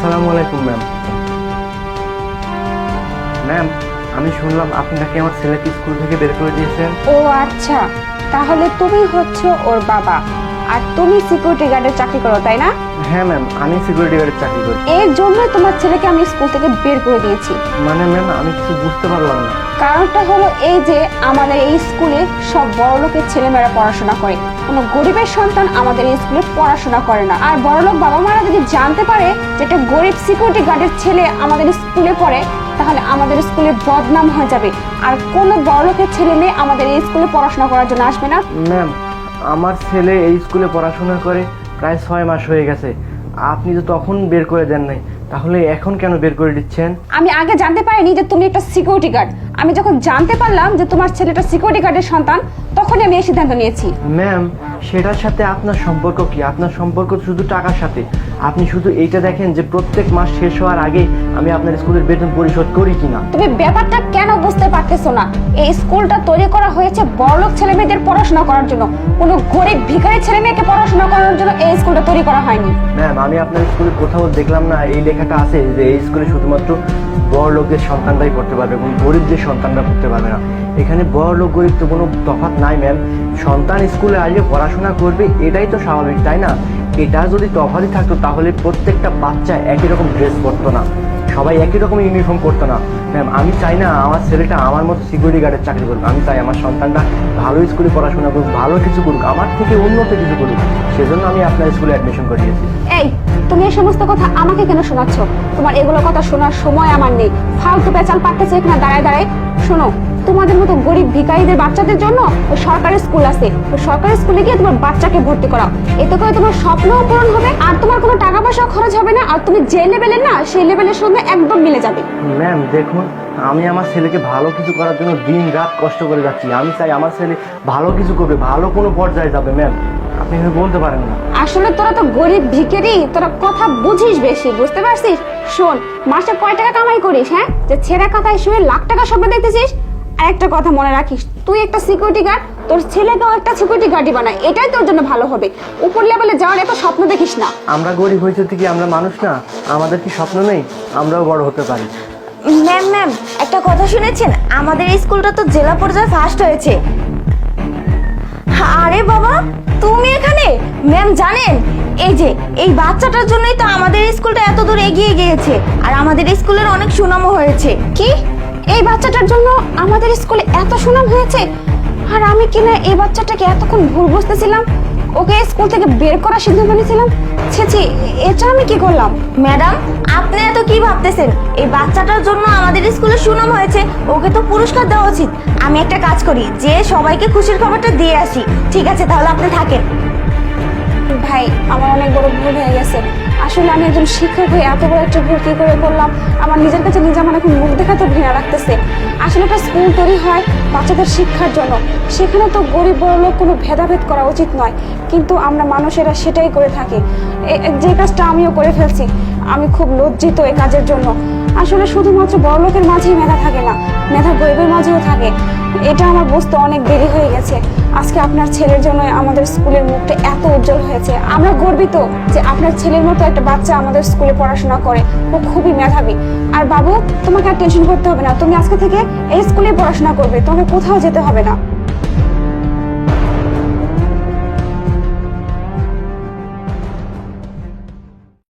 আসসালামু আলাইকুম ma'am. Ma'am, আমি শুনলাম আপনি নাকি আমার ছেলেকে স্কুল থেকে বের করে দিয়েছেন। ও আচ্ছা, তাহলে তুমি হচ্ছে ওর বাবা আর তুমি সিকিউরিটি গার্ডের চাকরি করো, তাই না? হ্যাঁ ম্যাম, আমি সিকিউরিটি গার্ডের চাকরি করি। এর জন্যই তোমার ছেলেকে আমি স্কুল থেকে বের করে দিয়েছি। মানে ম্যাম, আমি কিছু বুঝতে পারলাম না। কারণটা হলো এই যে আমাদের এই স্কুলে সব বড়লোকের ছেলেমেয়েরা পড়াশোনা করে, কোনো গরিবের সন্তান আমাদের এই স্কুলে পড়াশোনা করে না। আর বড়লোক বাবা মারা যদি জানতে পারে যে একটা গরিব সিকিউরিটি গার্ডের ছেলে আমাদের স্কুলে পড়ে, তাহলে আমাদের স্কুলে বদনাম হয়ে যাবে আর কোনো বড়লোকের ছেলে মেয়ে আমাদের এই স্কুলে পড়াশোনা করার জন্য আসবে না। ম্যাম, আমার ছেলে এই স্কুলে পড়াশোনা করে প্রায় 6 মাস হয়ে গেছে। আপনি তো তখন বের করে দেন নাই, তাহলে এখন কেন বের করে দিচ্ছেন? আমি আগে জানতে পারিনি যে তুমি একটা সিকিউরিটি গার্ড। আমি যখন জানতে পারলাম যে তোমার ছেলেটা সিকিউরিটি গার্ডের সন্তান, তখনই আমি এই সিদ্ধান্ত নিয়েছি। ম্যাম, সেটার সাথে আপনার সম্পর্ক কি? আপনার সম্পর্ক শুধু টাকার সাথে। আপনি শুধু এইটা দেখেন যে প্রত্যেক মাস শেষ হওয়ার আগে আমি আপনার স্কুলের বেতন পরিশোধ করি কিনা। তুমি ব্যাপারটা কেন বুঝতে পারতেছো না? এই স্কুলটা তৈরি করা হয়েছে বড়লোক ছেলে মেয়েদের পড়াশোনা করার জন্য, কোনো গরিব ভিখারি ছেলে মেয়েকে পড়াশোনা করার জন্য এই স্কুলটা তৈরি করা হয়নি। ম্যাম, আমি আপনার স্কুলে কোথাও দেখলাম না এই লেখাটা আছে যে এই স্কুলে শুধুমাত্র বড় লোকের সন্তানরাই পড়তে পারবে এবং গরিবদের সন্তানরা পড়তে পারবে না। এখানে বড় লোক গরিব তো কোনো তফাৎ নাই ম্যাম। সন্তান স্কুলে আসবে, পড়াশোনা করবে, এটাই তো স্বাভাবিক, তাই না? এটা যদি তফাৎই থাকতো তাহলে প্রত্যেকটা বাচ্চা একই রকম ড্রেস পরতো না, সবাই একই রকম ইউনিফর্ম করতো না। ম্যাম, আমি চাই না আমার ছেলেটা আমার মতো সিকিউরিটি গার্ডের চাকরি করবে। আমি চাই আমার সন্তানটা ভালো স্কুলে পড়াশোনা করুক, ভালো কিছু করুক, আমার থেকে উন্নত কিছু করুক। সেজন্য আমি আপনার স্কুলে অ্যাডমিশন করিয়েছি। এই, তুমি এই সমস্ত কথা আমাকে কেন শোনাচ্ছ? তোমার এগুলো কথা শোনার সময় আমার নেই। ফালতু পেঁচাল পাঠতেছে এখানে দাঁড়ায় দাঁড়ায়। শোনো, তোমাদের মতো গরিব ভিখারিদের বাচ্চাদের জন্য ওই সরকারি স্কুল আছে, ওই সরকারি স্কুলে গিয়ে তোমার বাচ্চাকে ভর্তি করাও। এতে করে তোমার স্বপ্নও পূরণ হবে আর তোমার কোনো টাকা পয়সা খরচ হবে না, আর তুমি যে লেভেলের না সেই লেভেলের সঙ্গে একদম মিলে যাবে। ম্যাম দেখুন, আমি আমার ছেলেকে ভালো কিছু করার জন্য দিন রাত কষ্ট করে যাচ্ছি। আমি চাই আমার ছেলে ভালো কিছু করবে, ভালো কোনো পর্যায়ে যাবে। ম্যাম, আপনি বলতে পারেন না। আসলে তোরা তো গরিব ভিখারি, তোরা কথা বুঝিস বেশি, বুঝতে পারছিস? শোন, মাসে কয় টাকা কামাই করিস? হ্যাঁ, যে ছেঁড়া কাঁথায় শুয়ে লাখ টাকা স্বপ্ন দেখতেছিস? আর একটা কথা মনে রাখিস, তুই একটা সিকিউরিটি গার্ড, তোর ছেলেকেও একটা সিকিউরিটি গার্ডই বানায়, এটাই তোর জন্য ভালো হবে। উপর লেভেলে যাওয়ার এত স্বপ্ন দেখিস না। আমরা গরিব হয়েছে কি আমরা মানুষ না? আমাদের কি স্বপ্ন নেই? আমরাও বড় হতে পারি। ম্যাম ম্যাম, একটা কথা শুনেছেন? আমাদের এই স্কুলটা তো জেলা পর্যায়ে ফার্স্ট হয়েছে। আরে বাবা, তুমি এখানে? ম্যাম জানেন, এই যে এই বাচ্চাটার জন্যই তো আমাদের এই স্কুলটা এত দূর এগিয়ে গিয়েছে আর আমাদের এই স্কুলের অনেক সুনামও হয়েছে। কি? এই বাচ্চাটার জন্য আমাদের স্কুলে এত সুনাম হয়েছে? আর আমি কিনা এই বাচ্চাটাকে এতক্ষণ ভুল বুঝতেছিলাম, ওকে স্কুল থেকে বের করার সিদ্ধান্ত নিয়েছিলাম। ছি, এটা আমি কি করলাম? ম্যাডাম, আপনি এত কি ভাবতেছেন? এই বাচ্চাটার জন্য আমাদের স্কুলে সুনাম হয়েছে, ওকে তো পুরস্কার দেওয়া উচিত। আমি একটা কাজ করি, যে সবাইকে খুশির খবরটা দিয়ে আসি। ঠিক আছে, তাহলে আপনি থাকেন। ভাই, আমার অনেক বড় ভুল হয়ে গেছে। আসলে আমি একজন শিক্ষক হয়ে এত বড় একটা ভুল কি করে করলাম, আমার নিজের কাছে নিজে আমার এখন মুখ দেখাতে ঘৃণা লাগতেছে। আসলে একটা স্কুল তৈরি হয় বাচ্চাদের শিক্ষার জন্য, সেখানে তো গরিব বড় লোক কোনো ভেদাভেদ করা উচিত নয়, কিন্তু আমরা মানুষেরা সেটাই করে থাকি। যে কাজটা আমিও করে ফেলছি, আমি খুব লজ্জিত এই কাজের জন্য। আসলে শুধুমাত্র বড় লোকের মাঝেই মেধা থাকে না, মেধা গরিবের মাঝেও থাকে। এটা আমার বুঝতে অনেক দেরি হয়ে গেছে। আজকে আপনার ছেলের জন্য আমাদের স্কুলের মুখটা এত উজ্জ্বল হয়েছে। আমরা গর্বিত যে আপনার ছেলের মতো একটা বাচ্চা আমাদের স্কুলে পড়াশোনা করে, ও খুবই মেধাবী। আর বাবু, তোমাকে আর টেনশন করতে হবে না, তুমি আজকে থেকে এই স্কুলে পড়াশোনা করবে, তোমাকে কোথাও যেতে হবে না।